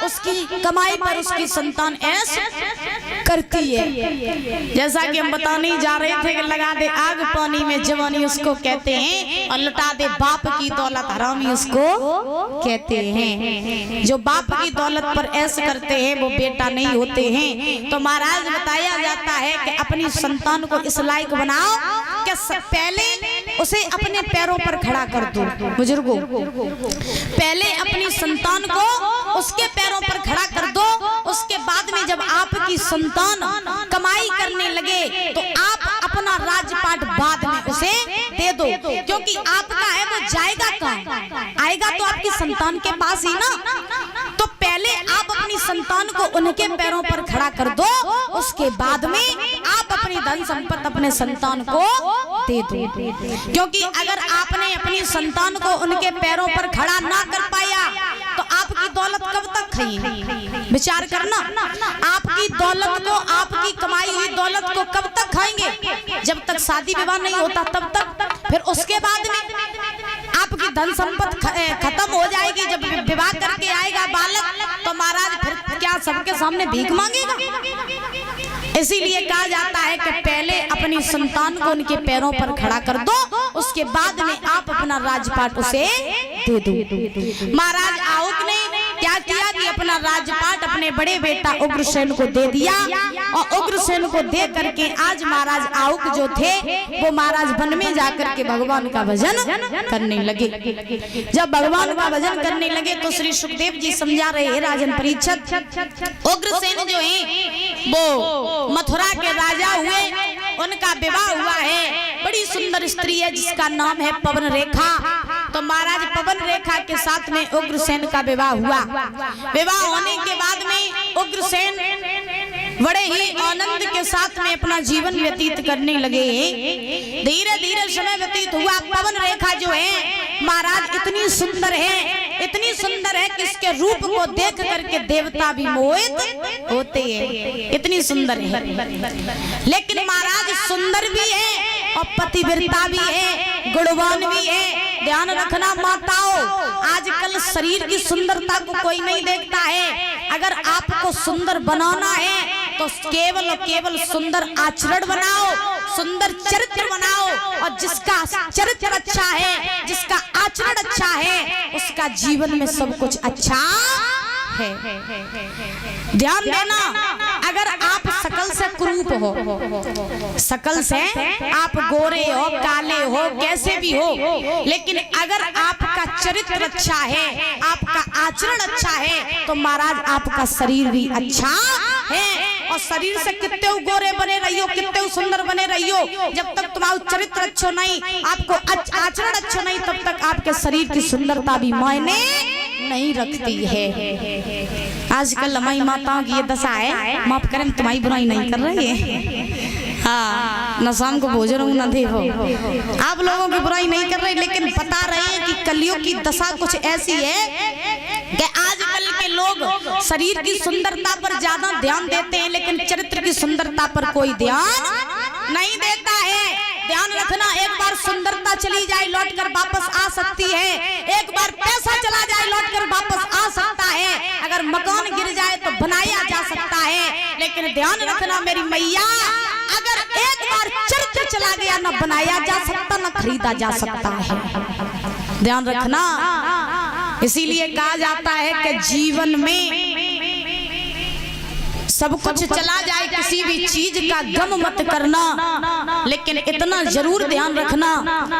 उसकी कमाई पर उसकी संतान ऐश करती है। जैसा कि हम बताने जा रहे थे कि लगा दे आग पानी में जवानी उसको कहते हैं, और लुटा दे बाप की दौलत हरामी उसको कहते हैं। जो बाप की दौलत पर ऐश करते हैं वो बेटा नहीं होते हैं। तो महाराज बताया जाता है कि अपनी संतान को इस लायक बनाओ कि पहले उसे अपने पैरों पर खड़ा कर दो। बुजुर्गों, पहले अपनी संतान को उसके पैरों पर खड़ा कर दो। उसके बाद में जब आपकी संतान कमाई करने लगे तो आप अपना राजपाट बाद में उसे दे दो, क्योंकि आपका है वो जाएगा कहाँ, आएगा तो आपकी संतान के पास ही ना। तो पहले आप अपनी संतान को उनके पैरों पर खड़ा कर दो, उसके बाद में आप अपनी धन संपत्ति अपने संतान को दे दो। क्योंकि अगर आपने अपनी संतान को उनके पैरों पर खड़ा ना कर पाया तो आपकी दौलत कब तक खाएंगे? विचार करना, आपकी दौलत को, आपकी कमाई हुई दौलत को कब तक खाएंगे? जब तक शादी विवाह नहीं होता तब तक। फिर उसके बाद में आपकी धन संपत्ति खत्म हो जाएगी। जब विवाह करके आएगा बालक तो महाराज फिर क्या सबके सामने भीख मांगेगा? इसीलिए कहा जाता है कि पहले अपनी संतान को उनके पैरों पर खड़ा कर दो, उसके बाद में आप अपना राजपाट उसे दे दो। महाराज आहुक ने क्या किया कि अपना राजपाट अपने बड़े बेटा उग्रसेन को दे दिया, और उग्रसेन को दे करके आज महाराज आहुक जो थे वो महाराज वन में जाकर के भगवान का भजन करने लगे। जब भगवान का भजन करने लगे तो श्री सुखदेव जी समझा रहे हैं, राजन परीक्षित, उग्रसेन जो है वो मथुरा के राजा हुए, उनका विवाह हुआ है। बड़ी सुंदर स्त्री है जिसका नाम है पवन रेखा। तो महाराज पवन रेखा के साथ में उग्रसेन का विवाह हुआ। विवाह होने के बाद में उग्रसेन बड़े ही आनंद के साथ में अपना जीवन व्यतीत करने लगे। धीरे धीरे समय व्यतीत हुआ। पवन रेखा जो है महाराज इतनी सुंदर है, इतनी सुंदर है कि इसके रूप को देख करके देवता भी मोहित होते हैं। इतनी सुंदर है, लेकिन महाराज सुंदर भी है और पतिव्रता भी है, गुणवान भी है। ध्यान रखना माताओं, आजकल शरीर की सुंदरता को कोई नहीं देखता है। अगर आपको सुंदर बनाना है तो केवल केवल सुंदर आचरण बनाओ, सुंदर चरित्र बनाओ, और जिसका चरित्र अच्छा है, जिसका आचरण अच्छा है, उसका जीवन में सब कुछ अच्छा है। ध्यान देना, अगर आप सकल से कुरूप हो, सकल से आप गोरे हो, काले हो, कैसे भी हो, लेकिन अगर आपका चरित्र अच्छा है, आपका आचरण अच्छा है, तो महाराज आपका शरीर भी अच्छा है। और शरीर से कितने गोरे बने रहियो, कितने सुंदर बने रहियो, जब तक तुम्हारा चरित्र अच्छा नहीं, आपको आचरण अच्छा नहीं, तब तक आपके शरीर की सुंदरता भी मायने नहीं रखती है। आजकल हमारी माताओं की ये दशा है, माफ करें तुम्हारी बुराई नहीं कर रही है, हाँ, न शाम को भोजन न दे हो, आप लोगों की बुराई नहीं कर रहे, लेकिन बता रहे हैं कि कलयुग की दशा कुछ ऐसी है कि आजकल के लोग शरीर की सुंदरता पर ज्यादा ध्यान देते हैं, लेकिन चरित्र की सुंदरता पर कोई ध्यान नहीं देता है। ध्यान रखना, एक बार सुंदरता चली जाए लौट कर वापस आ सकती है, एक बार पैसा चला जाए लौट कर वापस आ सकता है, अगर मकान गिर जाए तो बनाया जा सकता है, लेकिन ध्यान रखना मेरी मैया, अगर एक बार चरित्र चला गया न बनाया जा सकता न खरीदा जा सकता है। ध्यान रखना, इसीलिए कहा जाता है कि जीवन में सब कुछ चला जाए, किसी भी चीज का गम मत करना, लेकिन इतना जरूर ध्यान रखना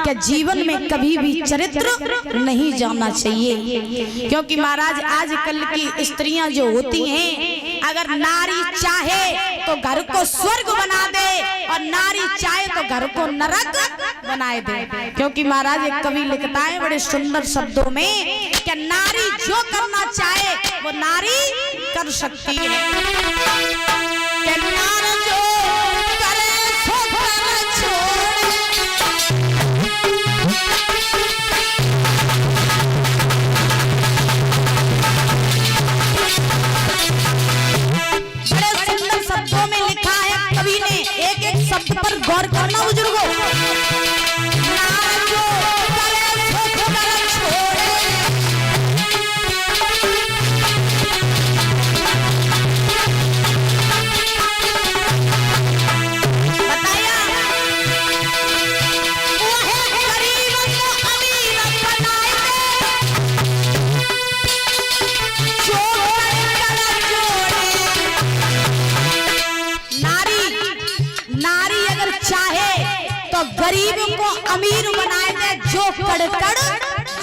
कि जीवन में कभी भी चरित्र नहीं जाना चाहिए। क्योंकि महाराज आजकल की स्त्रियां जो होती हैं, अगर नारी चाहे तो घर को स्वर्ग बना दे और नारी चाहे तो घर को नरक बनाए दे। क्योंकि महाराज एक कवि लिखता है बड़े सुंदर शब्दों में कि नारी जो करना चाहे वो नारी कर सकती है। शब्द पर गौर करना बुजुर्गों, गरीब को अमीर बनाए दे जो कड़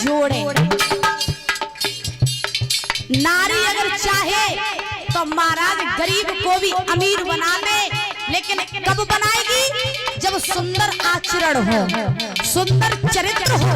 जोड़े। नारी अगर चाहे तो महाराज गरीब को भी अमीर बना दे, लेकिन कब बनाएगी? जब सुंदर आचरण हो, सुंदर चरित्र हो।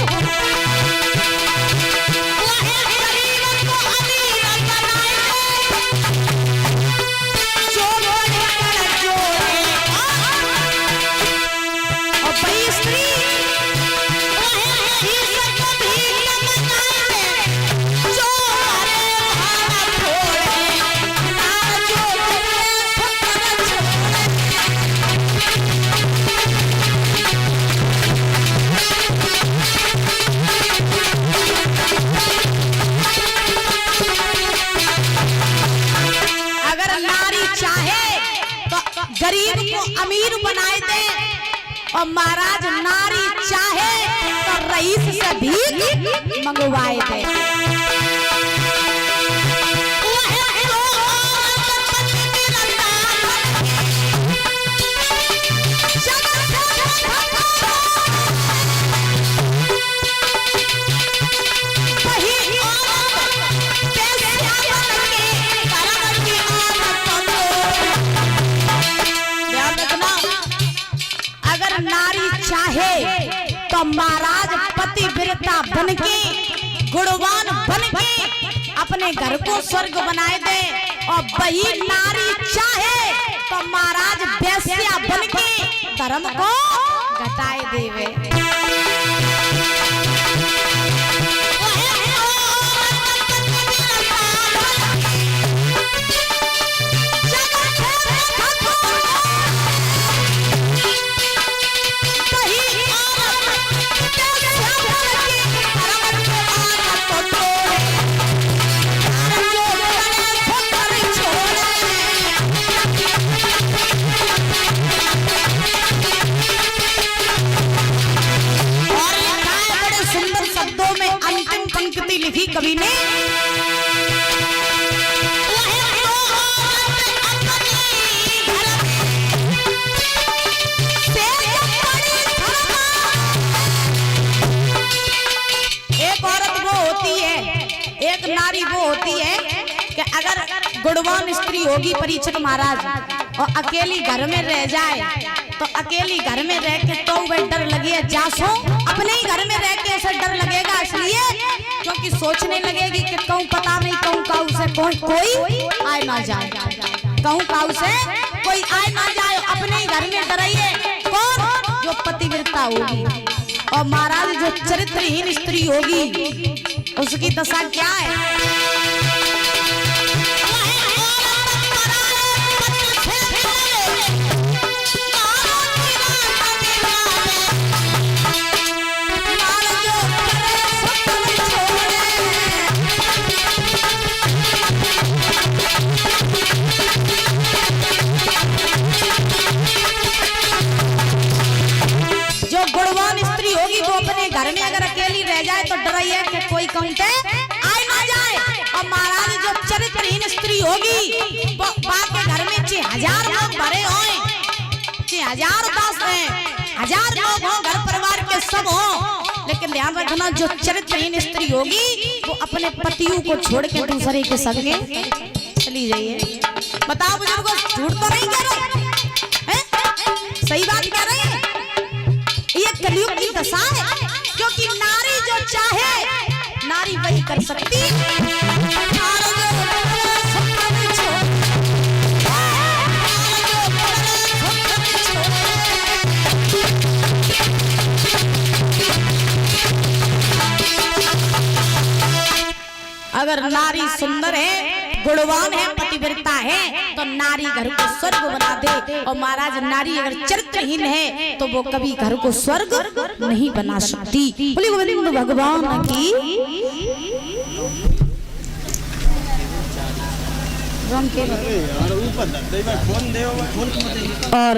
गरीब को अमीर बनाए दे और महाराज नारी चाहे तो रईस से भीख मंगवाए दे। तो महाराज पतिव्रता बनके, गुणवान बनके अपने घर को स्वर्ग बनाए दे। और वही नारी चाहे तो महाराज वेश्या बनके धर्म को घटाए देवे। लिखी कवि ने, एक औरत वो होती है, एक नारी वो होती है कि अगर गुणवान स्त्री होगी परीक्षित महाराज और अकेली घर में रह जाए तो अकेली घर में रह के तो वह डर लगे जासो, अपने ही घर में रह के ऐसा डर लगेगा इसलिए क्योंकि सोचने लगेगी कि कहूँ पता नहीं कहूँ काऊ से कोई आए ना जाए, कहूँ काऊ से कोई आए ना जाए। अपने ही घर में डराइए कौन? जो पतिव्रता होगी। और महाराज जो चरित्रहीन स्त्री होगी उसकी दशा क्या है? घर में अगर अकेली रह जाए तो डराइए कि कोई कहूँ पे आए ना जाए। और महाराज जो चरित्रहीन स्त्री होगी वो बाप के घर में 6000 लोग भरे हों, 6000 दास हैं, 1000 लोग हों, घर परिवार के सब हों, लेकिन ध्यान रखना जो चरित्रहीन स्त्री होगी वो अपने पतियों को छोड़ के दूसरे के संगे चली जाइए। बताओ बुजुर्गों, झूठ तो नहीं कह रहे, सही बात कह रहे हैं। ये कलयुग की दशा है, क्योंकि नारी जो चाहे नारी वही कर सकती। अगर नारी सुंदर है, गुणवान है, पतिव्रता है तो नारी घर को स्वर्ग बना दे। और महाराज नारी अगर चरित्रहीन है तो वो कभी घर को स्वर्ग नहीं बना सकती। बोले गोविंद भगवान की। और